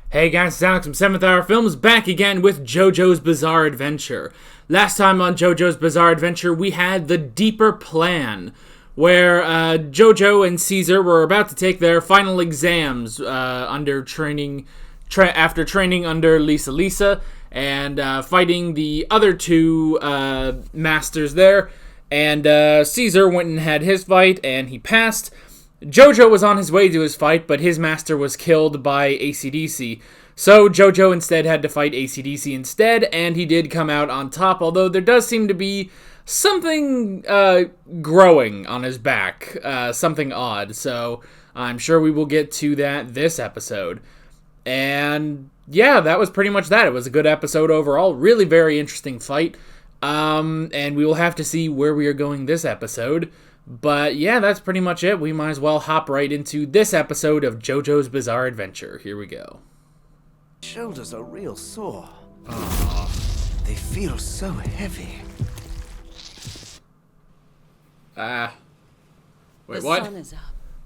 Hey guys, it's Alex from 7th Hour Films back again with JoJo's Bizarre Adventure. Last time on JoJo's Bizarre Adventure, we had the deeper plan, where JoJo and Caesar were about to take their final exams after training under Lisa and fighting the other two masters there. And Caesar went and had his fight, and he passed. JoJo was on his way to his fight, but his master was killed by AC/DC. So JoJo instead had to fight AC/DC instead, and he did come out on top, although there does seem to be something growing on his back, something odd. So I'm sure we will get to that this episode. And yeah, that was pretty much that. It was a good episode overall. Really very interesting fight. And we will have to see where we are going this episode. But yeah, that's pretty much it. We might as well hop right into this episode of JoJo's Bizarre Adventure. Here we go. Shoulders are real sore. Aww. They feel so heavy. Wait, The what? sun is up.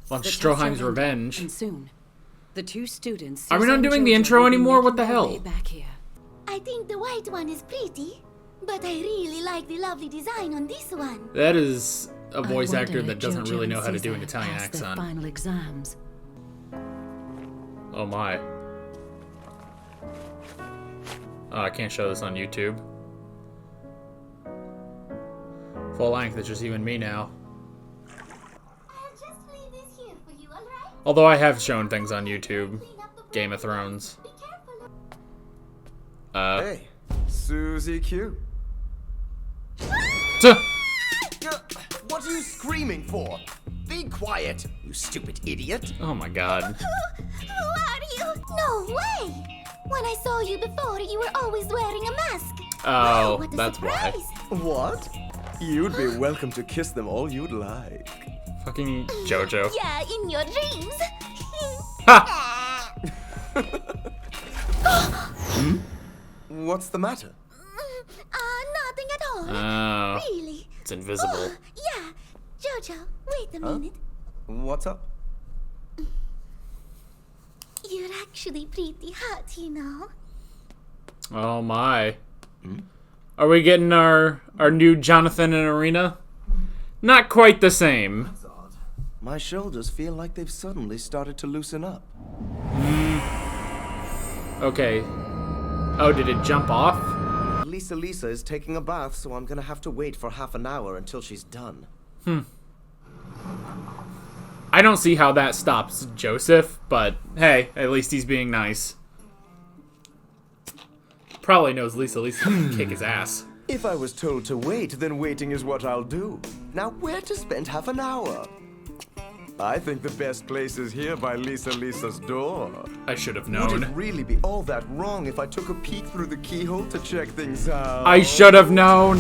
On The Stroheim's tests are revenge. And soon, the two students. Are we not Susan and doing the JoJo, intro will be anymore? What making the their hell? way back here. I think the white one is pretty, but I really like the lovely design on this one. That is a I voice wonder actor if that doesn't JoJo really and know how to do an Caesar Italian passed their accent. Final exams. Oh my. Oh, I can't show this on YouTube. Full length, it's just you and me now. I'll just leave this here for you, alright? Although I have shown things on YouTube. Game of Thrones. Be careful. Hey, Susie Q. What are you screaming for? Be quiet, you stupid idiot. Oh my god. Who are you? No way! When I saw you before, you were always wearing a mask. Oh, What a that's why. surprise. What? You'd be welcome to kiss them all you'd like. Fucking JoJo. Yeah, in your dreams. Ha! What's the matter? Nothing at all. Oh, Really? it's invisible. Yeah. Jojo, wait a minute. What's up? You're actually pretty hot, you know. Oh my. Are we getting our new Jonathan and Arena? Not quite the same. That's odd. My shoulders feel like they've suddenly started to loosen up. Okay. Oh, did it jump off? Lisa is taking a bath, so I'm gonna have to wait for half an hour until she's done. I don't see how that stops Joseph, but hey, at least he's being nice. Probably knows Lisa can kick his ass. If I was told to wait, then waiting is what I'll do. Now, where to spend half an hour? I think the best place is here by Lisa's door. I should have Would it known. really be all that wrong if I took a peek through the keyhole to check things out? I should have known.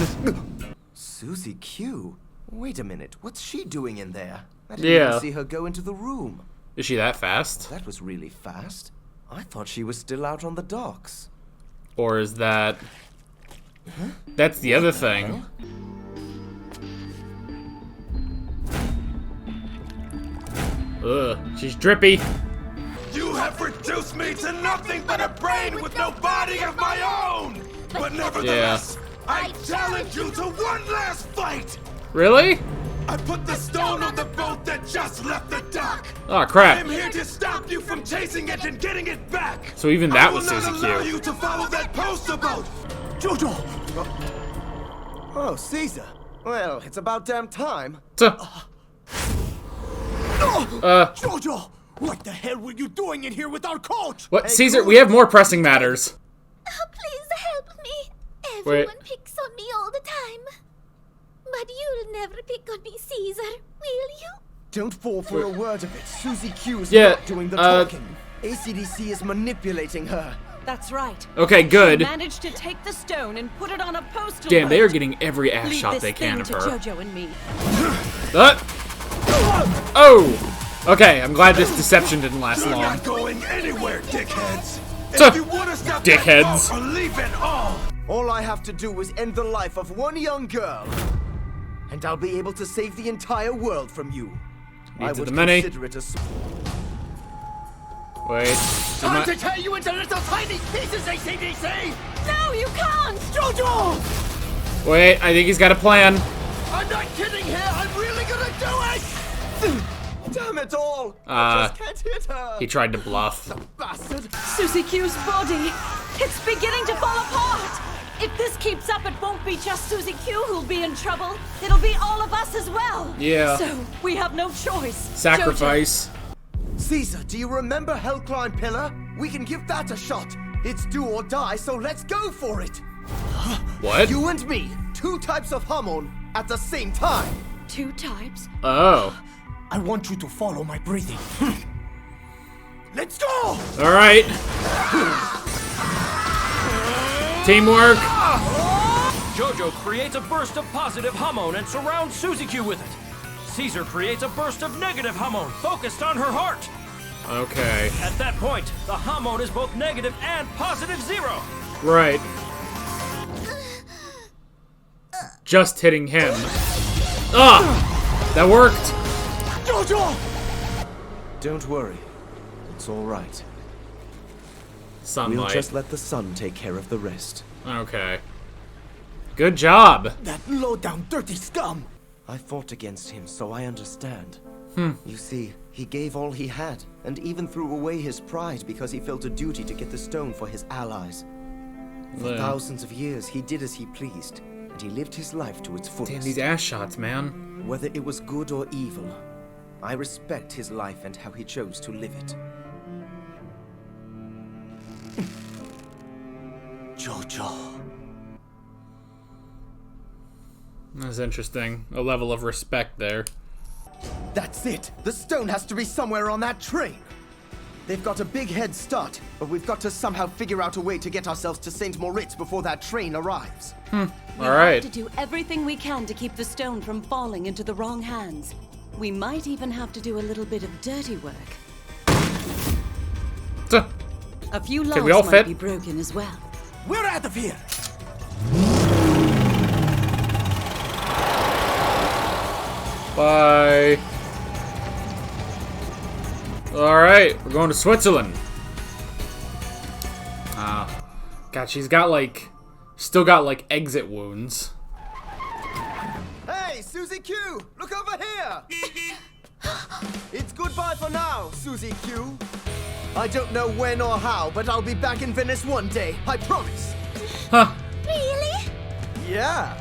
Susie Q? Wait a minute, what's she doing in there? I didn't Yeah. even see her go into the room. Is she that fast? That was really fast. I thought she was still out on the docks. Or is that... That's the other thing. Ugh, she's drippy. You have reduced me to nothing but a brain with no body of my own! But nevertheless, I challenge you to one last fight! Really? I put the stone on the boat that just left the dock! Oh I'm crap. here to stop you from chasing it and getting it back! So even that I was will not Susie allow Q. you to follow that poster boat! Jojo! Oh, Caesar. Well, it's about damn time. Jojo! What the hell were you doing in here with our coach? What? Caesar, we have more pressing matters. Oh, please help me. Everyone picks on me all the time. But you'll never pick on me, Caesar, will you? Don't fall for a word of it. Susie Q is Yeah, not doing the talking. AC/DC is manipulating her. That's right. Okay, good. Managed to take the stone and put it on a postal Damn, they are boat. getting every ass Leave shot this they can thing of to her. JoJo and me. Oh! Okay, I'm glad this deception didn't last You're long. not going anywhere, dickheads! Tuh, If you want to stop dickheads. that boat, or leave it all! All I have to do is end the life of one young girl, and I'll be able to save the entire world from you. I Needs of would the many. consider it a... Wait. Time to tear you into little tiny pieces, AC/DC! No, you can't! JoJo! Wait, I think he's got a plan. I'm not kidding here! I'm really gonna do it! Damn it all! I just can't hit her! He tried to bluff. Bastard! Susie Q's body! It's beginning to fall apart! If this keeps up, it won't be just Susie Q who'll be in trouble. It'll be all of us as well. Yeah. So, we have no choice. Sacrifice. Caesar, do you remember Hellclimb Pillar? We can give that a shot. It's do or die, so let's go for it. What? You and me, 2 types of hormone at the same time. 2 types? Oh. I want you to follow my breathing. Let's go! Alright. Teamwork. JoJo creates a burst of positive hormone and surrounds Susie Q with it. Caesar creates a burst of negative hormone focused on her heart. Okay. At that point, the hormone is both negative and positive 0. Right. Just hitting him. Ah! That worked. JoJo! Don't worry. It's all right. Sunlight. We'll just let the sun take care of the rest. Okay. Good job. That low-down dirty scum! I fought against him, so I understand. You see, he gave all he had, and even threw away his pride because he felt a duty to get the stone for his allies. For Yeah. thousands of years, he did as he pleased, and he lived his life to its Damn, fullest. these ass shots, man. Whether it was good or evil, I respect his life and how he chose to live it. JoJo. That's interesting. A level of respect there. That's it! The stone has to be somewhere on that train! They've got a big head start, but we've got to somehow figure out a way to get ourselves to St. Moritz before that train arrives. Alright. To do everything we can to keep the stone from falling into the wrong hands. We might even have to do a little bit of dirty work. A few we logs all might fit? be broken as well. We're out of here! Bye. Alright, we're going to Switzerland. God, she's got like... Still got like exit wounds. Hey, Susie Q! Look over here! It's goodbye for now, Susie Q. I don't know when or how, but I'll be back in Venice one day, I promise. Huh. Really? Yeah.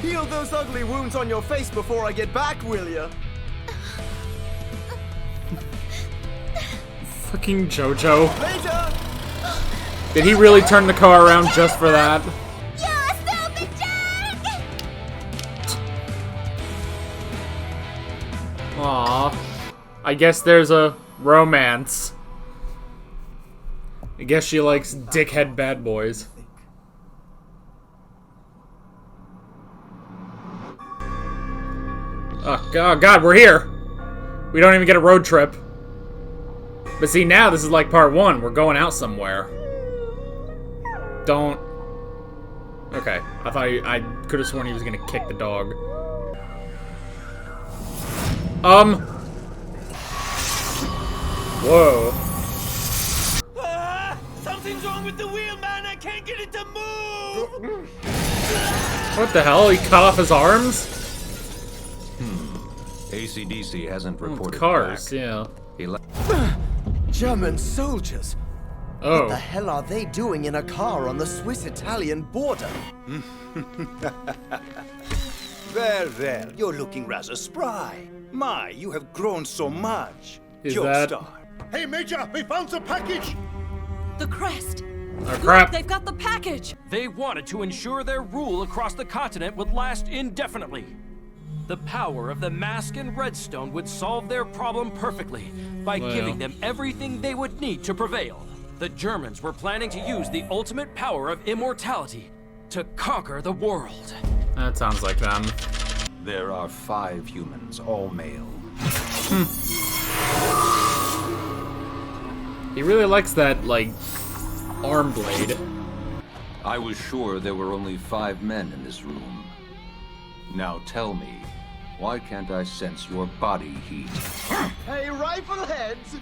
Heal those ugly wounds on your face before I get back, will ya? Fucking JoJo. Later! Did he really turn the car around just for that? You're stupid jerk! Aww. I guess there's a romance. I guess she likes dickhead bad boys. Oh God, we're here. We don't even get a road trip. But see, now this is like part 1. We're going out somewhere. Don't. Okay, I thought I could have sworn he was gonna kick the dog. Whoa. Something's wrong with the wheel, man! I can't get it to move! What the hell? He cut off his arms? AC/DC hasn't reported Cars, back. yeah. He le- German soldiers! What the Oh. hell are they doing in a car on the Swiss-Italian border? Well, you're looking rather spry. My, you have grown so much. Is Jokestar. Hey, Major, we found the package! The crest! Oh, crap. They've got the package! They wanted to ensure their rule across the continent would last indefinitely. The power of the mask and redstone would solve their problem perfectly by Well. giving them everything they would need to prevail. The Germans were planning to use the ultimate power of immortality to conquer the world. That sounds like them. There are 5 humans, all male. He really likes that, like, arm blade. I was sure there were only 5 men in this room. Now tell me, why can't I sense your body heat? Hey, rifle heads!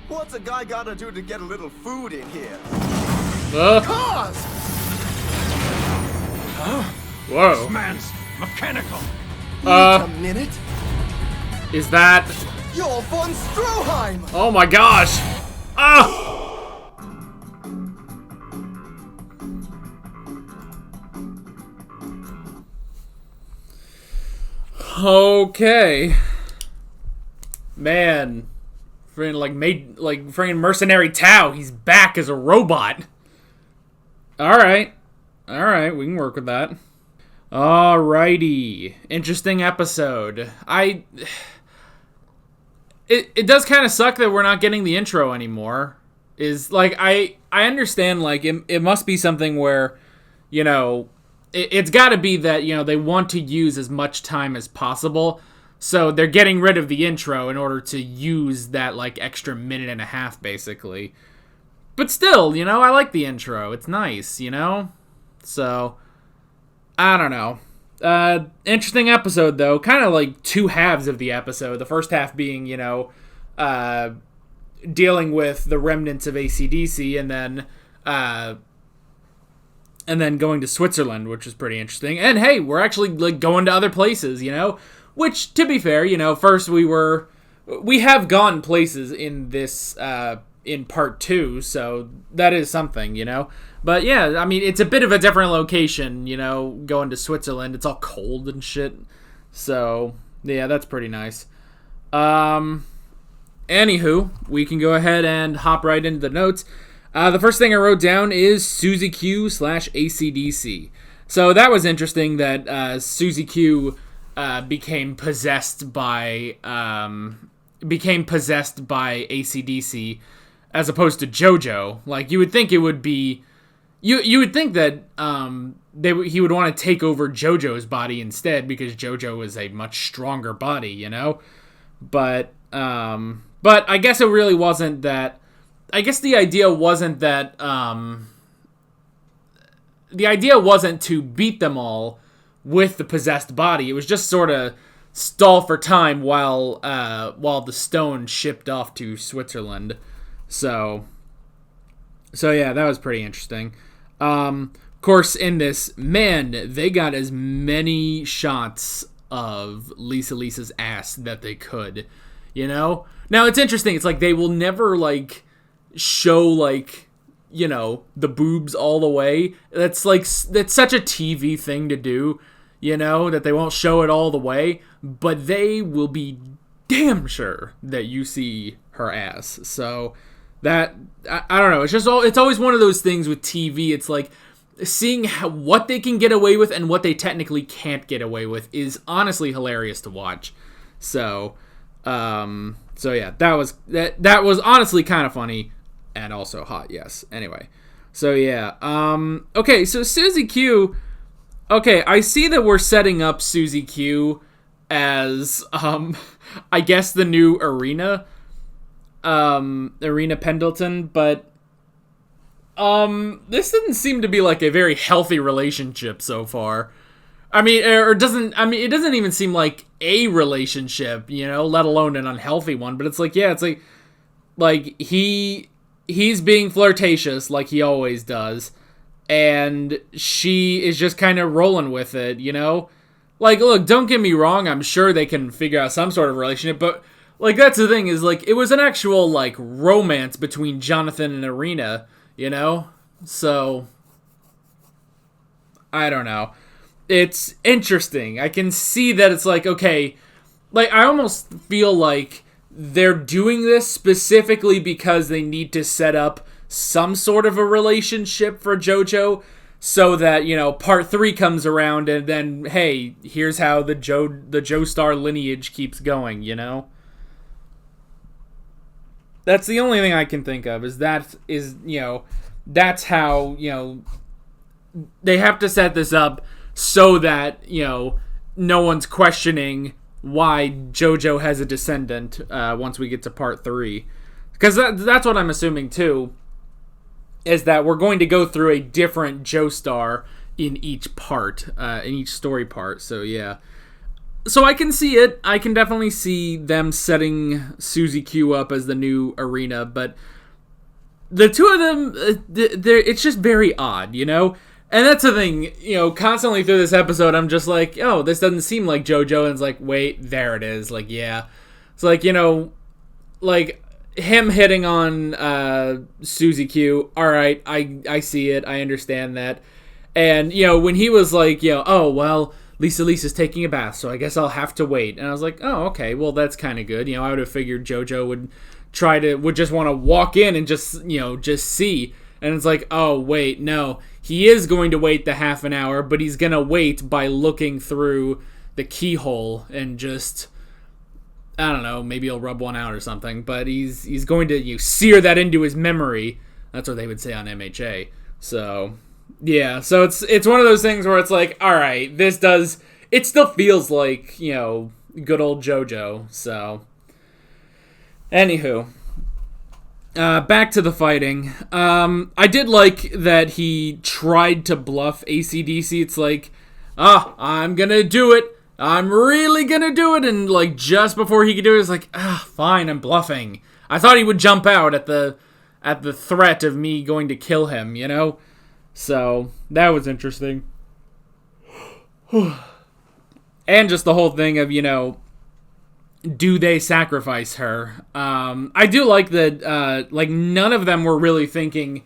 What's a guy gotta do to get a little food in here? Cars! Whoa. This man's mechanical. Wait a minute. Is that... You're von Stroheim! Oh my gosh! Ah! Okay. Man. Friggin' Mercenary Tao. He's back as a robot. Alright. Alright, we can work with that. Alrighty. Interesting episode. It does kind of suck that we're not getting the intro anymore. I understand, it must be something where, it's got to be that, they want to use as much time as possible. So they're getting rid of the intro in order to use that, extra minute and a half, basically. But still, I like the intro. It's nice, So, I don't know. Interesting episode, though. Kind of two halves of the episode. The first half being, dealing with the remnants of AC/DC, and then going to Switzerland, which is pretty interesting. And hey, we're actually going to other places, which, to be fair, first we have gone places in this, in part 2, so that is something, But yeah, I mean, it's a bit of a different location, going to Switzerland. It's all cold and shit. So, yeah, that's pretty nice. Anywho, we can go ahead and hop right into the notes. The first thing I wrote down is Susie Q / AC/DC. So that was interesting that Susie Q became possessed by AC/DC as opposed to JoJo. You would think it would be, you would think that he would want to take over JoJo's body instead, because JoJo is a much stronger body, But I guess it really wasn't that. I guess the idea wasn't that, the idea wasn't to beat them all with the possessed body. It was just sort of stall for time while the stone shipped off to Switzerland. So yeah, that was pretty interesting. Of course, in this, man, they got as many shots of Lisa's ass that they could, Now, it's interesting. It's they will never, show, the boobs all the way. That's such a TV thing to do, that they won't show it all the way, but they will be damn sure that you see her ass. So that, I don't know, it's always one of those things with TV. It's seeing what they can get away with and what they technically can't get away with is honestly hilarious to watch. So yeah, that was honestly kind of funny. And also hot, yes. Anyway, so yeah. Okay, so Susie Q. Okay, I see that we're setting up Susie Q as, I guess the new Arena Pendleton, but, this didn't seem to be a very healthy relationship so far. I mean, it doesn't even seem like a relationship, let alone an unhealthy one, but it's he's being flirtatious like he always does, and she is just kind of rolling with it, look, don't get me wrong, I'm sure they can figure out some sort of relationship, but, that's the thing, is, it was an actual, romance between Jonathan and Irina, so, I don't know. It's interesting. I can see that it's okay, I almost feel like they're doing this specifically because they need to set up some sort of a relationship for JoJo, so that, part 3 comes around and then, hey, here's how the Joestar lineage keeps going, That's the only thing I can think of, that's how, they have to set this up so that, no one's questioning why JoJo has a descendant once we get to part 3. Because that's what I'm assuming, too, is that we're going to go through a different Joestar in each part, in each story part, so yeah. So I can see it. I can definitely see them setting Suzy Q up as the new Arena, but the two of them, it's just very odd, you know? And that's the thing, you know, constantly through this episode, I'm just like, oh, this doesn't seem like JoJo, and it's like, wait, there it is, like, yeah. It's like, you know, like, him hitting on Suzy Q, alright, I see it, I understand that. And, you know, when he was like, you know, oh, well, Lisa's taking a bath, so I guess I'll have to wait. And I was like, oh, okay, well, that's kind of good. You know, I would have figured JoJo would just want to walk in and just, you know, just see. And it's like, oh, wait, no. He is going to wait the half an hour, but he's going to wait by looking through the keyhole and just, I don't know, maybe he'll rub one out or something. But he's going to sear that into his memory. That's what they would say on MHA. So, yeah. So it's one of those things where it's like, all right, it still feels like, you know, good old JoJo. So, anywho. Back to the fighting. I did like that he tried to bluff AC/DC. It's like, I'm gonna do it. I'm really gonna do it. And like just before he could do it, it's like, fine, I'm bluffing. I thought he would jump out at the threat of me going to kill him, you know? So that was interesting. And just the whole thing of, you know, do they sacrifice her? I do like that, like, none of them were really thinking,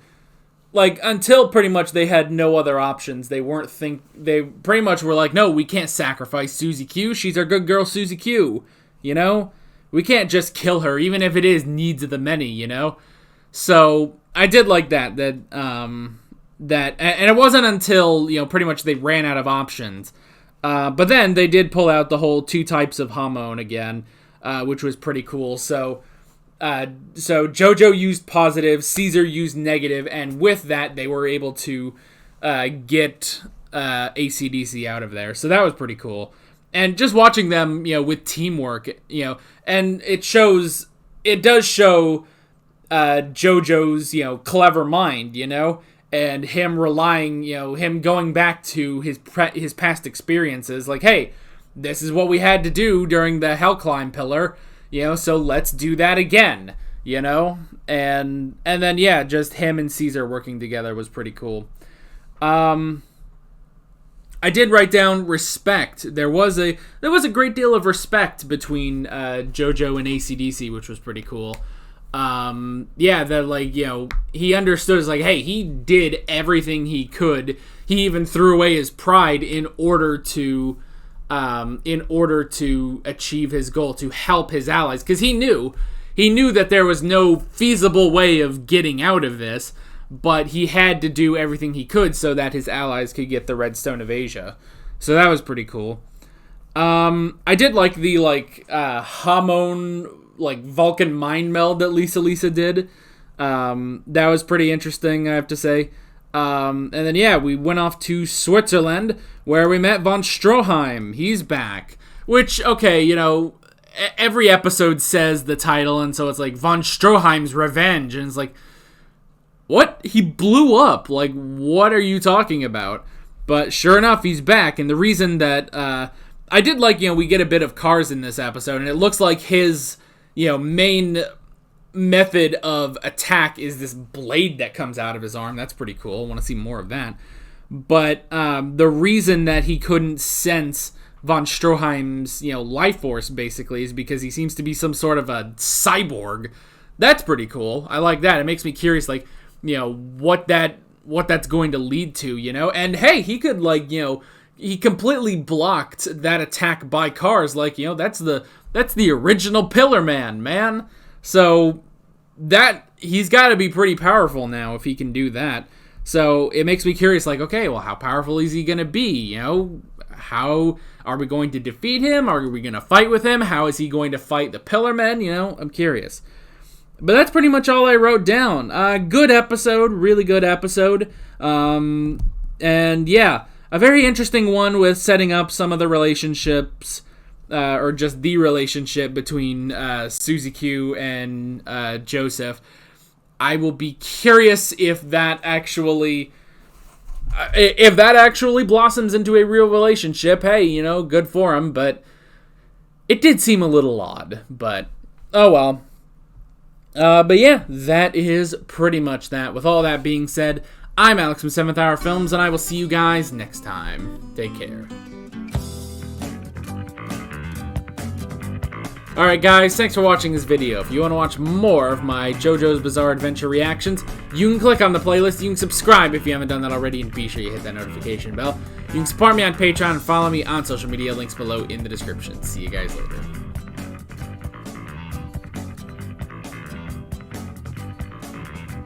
like, until pretty much they had no other options, they pretty much were like, no, we can't sacrifice Suzy Q, she's our good girl Suzy Q, you know? We can't just kill her, even if it is needs of the many, you know? So, I did like that, and it wasn't until, you know, pretty much they ran out of options. But then they did pull out the whole 2 types of hormone again, which was pretty cool. So JoJo used positive, Caesar used negative, and with that they were able to get AC/DC out of there. So that was pretty cool. And just watching them, you know, with teamwork, you know, and it does show JoJo's, you know, clever mind, you know. And him relying, you know, him going back to his past experiences, like, hey, this is what we had to do during the Hell Climb pillar, you know, so let's do that again, you know? And then, yeah, just him and Caesar working together was pretty cool. I did write down respect. There was a great deal of respect between JoJo and AC/DC, which was pretty cool. Yeah, that, like, you know, he understood, it's like, hey, he did everything he could. He even threw away his pride in order to achieve his goal, to help his allies, because he knew that there was no feasible way of getting out of this, but he had to do everything he could so that his allies could get the Red Stone of Asia. So that was pretty cool. I did like the, like, hormone, like, Vulcan mind meld that Lisa did. That was pretty interesting, I have to say. And then, yeah, we went off to Switzerland, where we met von Stroheim. He's back. Which, okay, you know, every episode says the title, and so it's like, von Stroheim's Revenge, and it's like, what? He blew up. Like, what are you talking about? But sure enough, he's back, and the reason that, I did like, you know, we get a bit of Cars in this episode, and it looks like his, you know, main method of attack is this blade that comes out of his arm. That's pretty cool. I want to see more of that. But the reason that he couldn't sense von Stroheim's, you know, life force, basically, is because he seems to be some sort of a cyborg. That's pretty cool. I like that. It makes me curious, like, you know, what that's going to lead to, you know? And hey, he could, like, you know, he completely blocked that attack by Cars. Like, you know, that's the original Pillar Man. So that he's got to be pretty powerful now if he can do that. So it makes me curious, like, okay, well, how powerful is he going to be? You know, how are we going to defeat him? Are we going to fight with him? How is he going to fight the Pillar Men? You know, I'm curious. But that's pretty much all I wrote down. Good episode, really good episode. And yeah, a very interesting one with setting up some of the relationships, or just the relationship between Suzy Q and Joseph. I will be curious if that actually blossoms into a real relationship. Hey, you know, good for him. But it did seem a little odd, but oh well. But yeah, that is pretty much that. With all that being said, I'm Alex from 7th Hour Films, and I will see you guys next time. Take care. Alright guys, thanks for watching this video. If you want to watch more of my JoJo's Bizarre Adventure reactions, you can click on the playlist, you can subscribe if you haven't done that already, and be sure you hit that notification bell. You can support me on Patreon and follow me on social media, links below in the description. See you guys later.